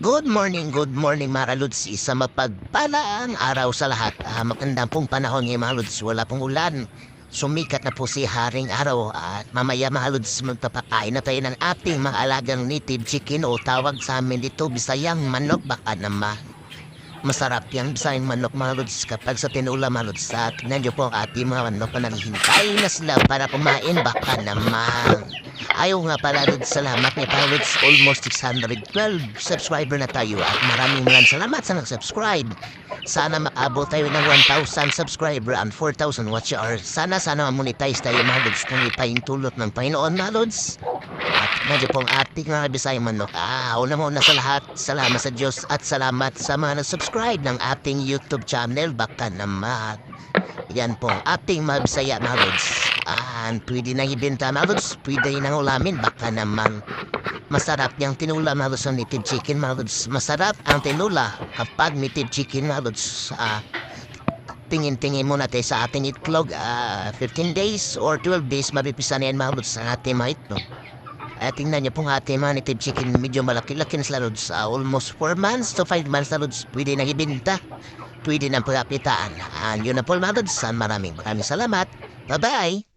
Good morning mga Lods. Isa mapagpalaang araw sa lahat. Magandang pong panahon ngayon mga Lods. Wala pong ulan. Sumikat na po si Haring Araw at mamaya mga Lods magpapakain na tayo ng ating mga alagang native chicken o tawag sa amin dito Bisayang manok baka naman. Masarap yung Bisayang manok mga Lods kapag sa tinula mga Lods. At tignan niyo po ang ating mga manok na naghihintay na sila para kumain baka naman. Ayaw nga pala Lods, salamat niya pala Lods, almost 612 subscriber na tayo at maraming salamat sa nag-subscribe. Sana maabot tayo ng 1,000 subscriber and 4,000 watch hours. Sana monetize tayo mga Lods kung ipaintulot ng Panginoon mga Lods. At medyo pong ating mga Bisayang manok. Una sa lahat, salamat sa Diyos at salamat sa mga nag-subscribe ng ating YouTube channel. Baka naman. Yan po, ating mga Bisaya mga Lods. Pwede na ibenta mga Lods, pwede nang ulamin, baka naman. Masarap yung tinula mga Lods ng native chicken mga Lods. Masarap ang tinula kapag native chicken mga Lods. Tingin-tingin muna tayo sa ating itlog. 15 days or 12 days mabipisa na yan mga Lods sa ating mga itlog. Tingnan niyo pong ating mga native chicken, medyo malaki-laki na sila Lods. Almost 4 months to 5 months na Lods, pwede na ibenta. Pwede na pagkapitaan. Yun na po mga Lods. Maraming salamat. Bye-bye!